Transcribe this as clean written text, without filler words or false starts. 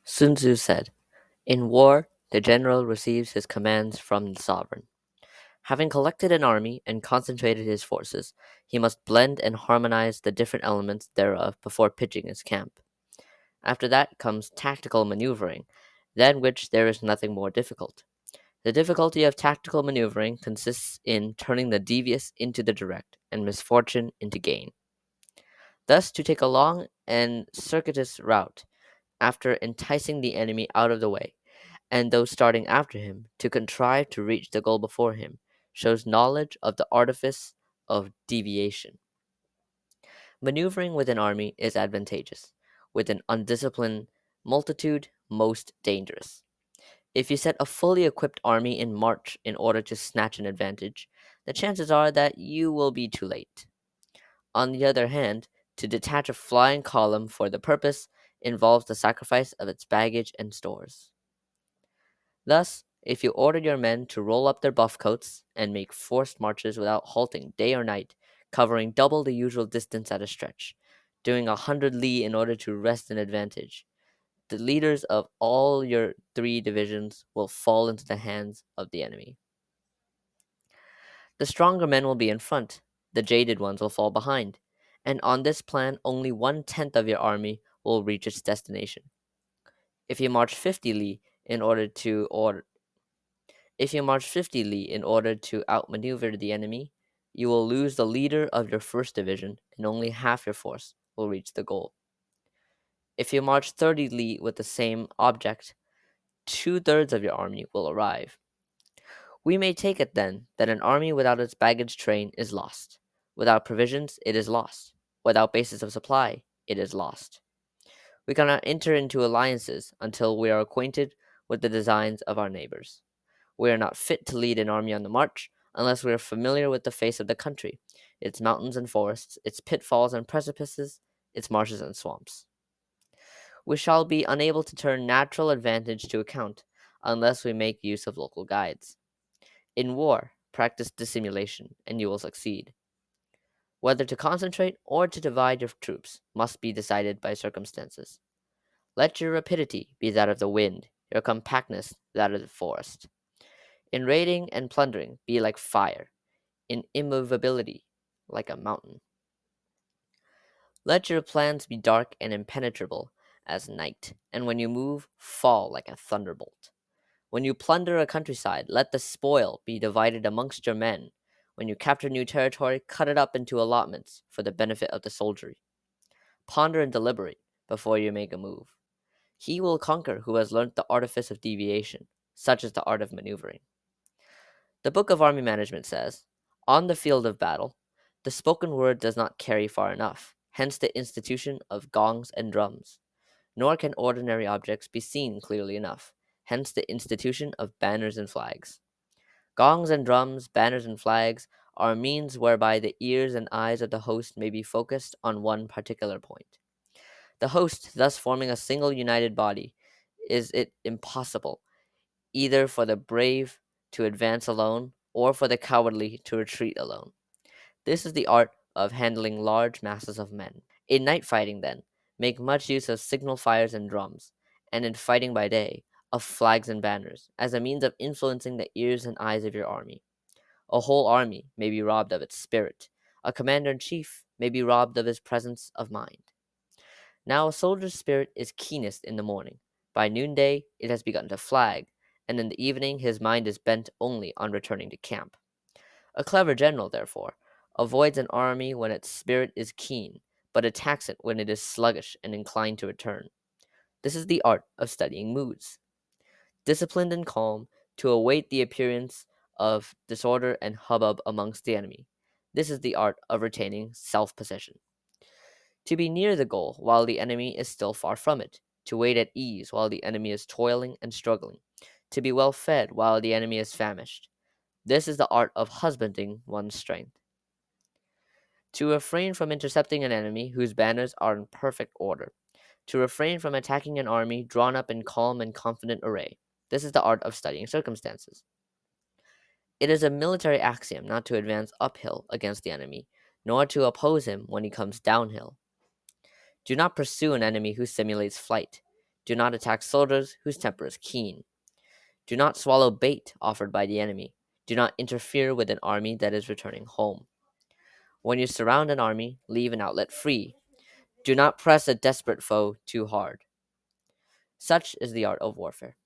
Sun Tzu said, "In war, the general receives his commands from the sovereign. Having collected an army and concentrated his forces, he must blend and harmonize the different elements thereof before pitching his camp. After that comes tactical maneuvering, than which there is nothing more difficult. The difficulty of tactical maneuvering consists in turning the devious into the direct, and misfortune into gain. Thus, to take a long and circuitous route, after enticing the enemy out of the way, and those starting after him, to contrive to reach the goal before him, shows knowledge of the artifice of deviation. Maneuvering with an army is advantageous, with an undisciplined multitude most dangerous. If you set a fully equipped army in march in order to snatch an advantage, the chances are that you will be too late. On the other hand, to detach a flying column for the purpose involves the sacrifice of its baggage and stores. Thus, if you order your men to roll up their buff coats and make forced marches without halting day or night, covering double the usual distance at a stretch, doing 100 li in order to wrest an advantage, the leaders of all your three divisions will fall into the hands of the enemy. The stronger men will be in front, the jaded ones will fall behind, and on this plan only 1/10 of your army will reach its destination. If you march 50 li in order to order If you march 50 li in order to outmaneuver the enemy, you will lose the leader of your first division and only half your force will reach the goal. If you march 30 li with the same object, two-thirds of your army will arrive. We may take it then that an army without its baggage train is lost. Without provisions, it is lost. Without bases of supply, it is lost. We cannot enter into alliances until we are acquainted with the designs of our neighbors. We are not fit to lead an army on the march unless we are familiar with the face of the country, its mountains and forests, its pitfalls and precipices, its marshes and swamps. We shall be unable to turn natural advantage to account unless we make use of local guides. In war, practice dissimulation, and you will succeed. Whether to concentrate or to divide your troops must be decided by circumstances. Let your rapidity be that of the wind, your compactness that of the forest. In raiding and plundering, be like fire, in immovability, like a mountain. Let your plans be dark and impenetrable as night, and when you move, fall like a thunderbolt. When you plunder a countryside, let the spoil be divided amongst your men. When you capture new territory, cut it up into allotments for the benefit of the soldiery. Ponder and deliberate before you make a move. He will conquer who has learnt the artifice of deviation. Such is the art of maneuvering. The Book of Army Management says, "On the field of battle, the spoken word does not carry far enough, hence the institution of gongs and drums. Nor can ordinary objects be seen clearly enough, hence the institution of banners and flags. Gongs and drums, banners and flags are means whereby the ears and eyes of the host may be focused on one particular point. The host, thus forming a single united body, is it impossible either for the brave to advance alone or for the cowardly to retreat alone. This is the art of handling large masses of men. In night fighting, then, make much use of signal fires and drums, and in fighting by day, of flags and banners, as a means of influencing the ears and eyes of your army. A whole army may be robbed of its spirit. A commander in chief may be robbed of his presence of mind. Now, a soldier's spirit is keenest in the morning. By noonday, it has begun to flag, and in the evening, his mind is bent only on returning to camp. A clever general, therefore, avoids an army when its spirit is keen, but attacks it when it is sluggish and inclined to return. This is the art of studying moods. Disciplined and calm, to await the appearance of disorder and hubbub amongst the enemy. This is the art of retaining self possession. To be near the goal while the enemy is still far from it. To wait at ease while the enemy is toiling and struggling. To be well fed while the enemy is famished. This is the art of husbanding one's strength. To refrain from intercepting an enemy whose banners are in perfect order. To refrain from attacking an army drawn up in calm and confident array. This is the art of studying circumstances. It is a military axiom not to advance uphill against the enemy, nor to oppose him when he comes downhill. Do not pursue an enemy who simulates flight. Do not attack soldiers whose temper is keen. Do not swallow bait offered by the enemy. Do not interfere with an army that is returning home. When you surround an army, leave an outlet free. Do not press a desperate foe too hard. Such is the art of warfare.